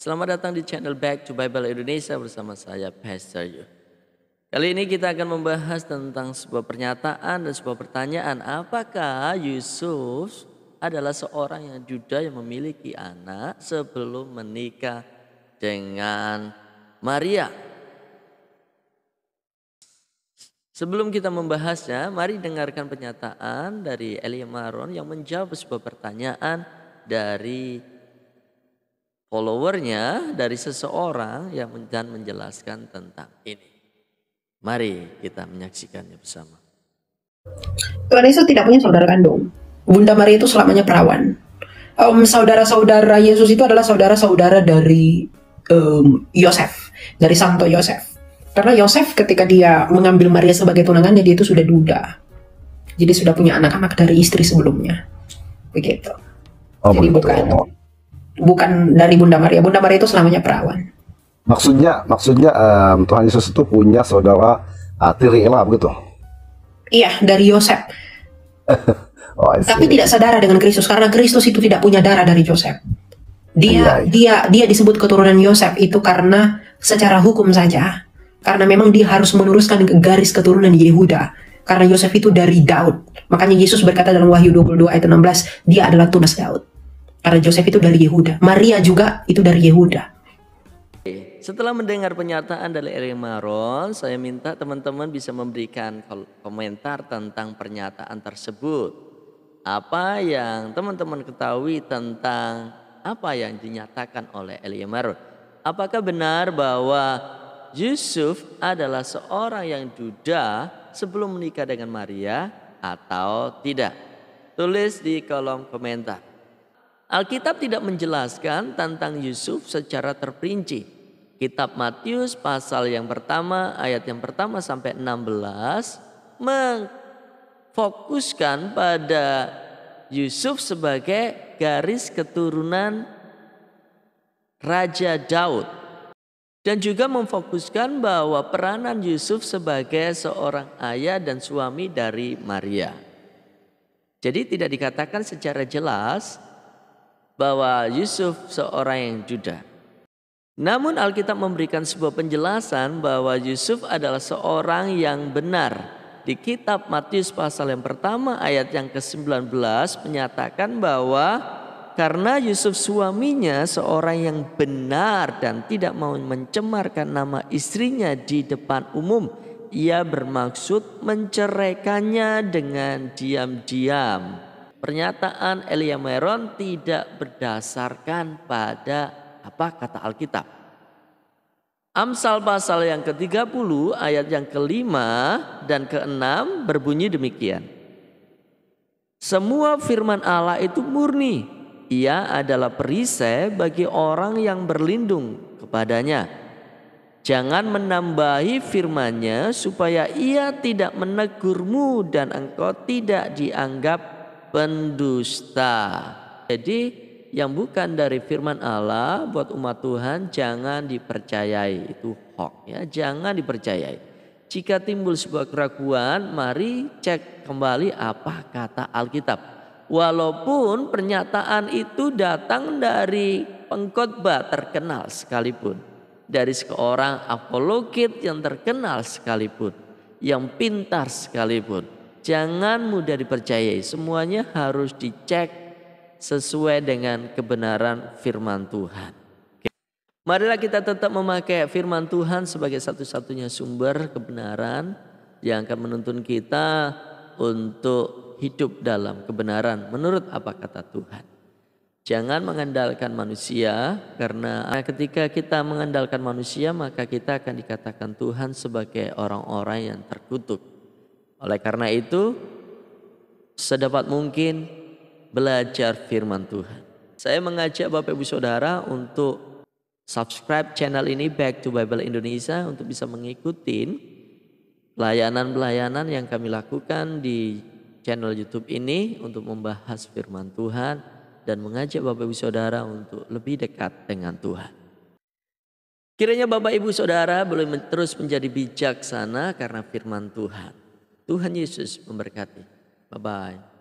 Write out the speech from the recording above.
Selamat datang di channel Back to Bible Indonesia bersama saya Pastor Yu. Kali ini kita akan membahas tentang sebuah pernyataan dan sebuah pertanyaan. Apakah Yusuf adalah seorang yang duda yang memiliki anak sebelum menikah dengan Maria? Sebelum kita membahasnya, mari dengarkan pernyataan dari Elia Maron yang menjawab sebuah pertanyaan dari followernya, dari seseorang yang menjelaskan tentang ini. Mari kita menyaksikannya bersama. Tuhan Yesus tidak punya saudara kandung. Bunda Maria itu selamanya perawan. Saudara-saudara Yesus itu adalah saudara-saudara dari Yosef, dari Santo Yosef. Karena Yosef ketika dia mengambil Maria sebagai tunangannya, dia itu sudah duda. Jadi sudah punya anak-anak dari istri sebelumnya. Begitu. Jadi bukan dari Bunda Maria. Bunda Maria itu selamanya perawan. Maksudnya Tuhan Yesus itu punya saudara tiri Ela begitu? Iya, dari Yosef. Tapi tidak saudara dengan Kristus karena Kristus itu tidak punya darah dari Yosef. Dia disebut keturunan Yosef itu karena secara hukum saja. Karena memang dia harus meneruskan garis keturunan Yehuda. Karena Yosef itu dari Daud. Makanya Yesus berkata dalam Wahyu 22 ayat 16, dia adalah tunas Daud. Karena Yosef itu dari Yehuda. Maria juga itu dari Yehuda. Setelah mendengar pernyataan dari Elia Maron, saya minta teman-teman bisa memberikan komentar tentang pernyataan tersebut. Apa yang teman-teman ketahui tentang apa yang dinyatakan oleh Elia Maron? Apakah benar bahwa Yusuf adalah seorang yang duda sebelum menikah dengan Maria atau tidak? Tulis di kolom komentar. Alkitab tidak menjelaskan tentang Yusuf secara terperinci. Kitab Matius pasal yang pertama ayat yang pertama sampai 16 memfokuskan pada Yusuf sebagai garis keturunan Raja Daud. Dan juga memfokuskan bahwa peranan Yusuf sebagai seorang ayah dan suami dari Maria. Jadi tidak dikatakan secara jelas bahwa Yusuf seorang yang duda. Namun Alkitab memberikan sebuah penjelasan bahwa Yusuf adalah seorang yang benar. Di kitab Matius pasal yang pertama ayat yang ke-19 menyatakan bahwa karena Yusuf suaminya seorang yang benar dan tidak mau mencemarkan nama istrinya di depan umum, ia bermaksud menceraikannya dengan diam-diam. Pernyataan Elia Maron tidak berdasarkan pada apa kata Alkitab. Amsal pasal yang ke-30 ayat yang ke-5 dan ke-6 berbunyi demikian. Semua firman Allah itu murni. Ia adalah perisai bagi orang yang berlindung kepadanya. Jangan menambahi firman-Nya supaya ia tidak menegurmu dan engkau tidak dianggap pendusta. Jadi yang bukan dari firman Allah buat umat Tuhan jangan dipercayai, itu hoax ya, jangan dipercayai. Jika timbul sebuah keraguan, mari cek kembali apa kata Alkitab. Walaupun pernyataan itu datang dari pengkhotbah terkenal sekalipun, dari seorang apologet yang terkenal sekalipun, yang pintar sekalipun, jangan mudah dipercayai. Semuanya harus dicek sesuai dengan kebenaran firman Tuhan. Marilah kita tetap memakai firman Tuhan sebagai satu-satunya sumber kebenaran yang akan menuntun kita untuk hidup dalam kebenaran menurut apa kata Tuhan. Jangan mengandalkan manusia, karena ketika kita mengandalkan manusia maka kita akan dikatakan Tuhan sebagai orang-orang yang terkutuk. Oleh karena itu, sedapat mungkin belajar firman Tuhan. Saya mengajak Bapak Ibu Saudara untuk subscribe channel ini Back to Bible Indonesia untuk bisa mengikuti pelayanan-pelayanan yang kami lakukan di channel YouTube ini untuk membahas firman Tuhan dan mengajak Bapak Ibu Saudara untuk lebih dekat dengan Tuhan. Kiranya Bapak Ibu Saudara boleh terus menjadi bijaksana karena firman Tuhan. Tuhan Yesus memberkati. Bye-bye.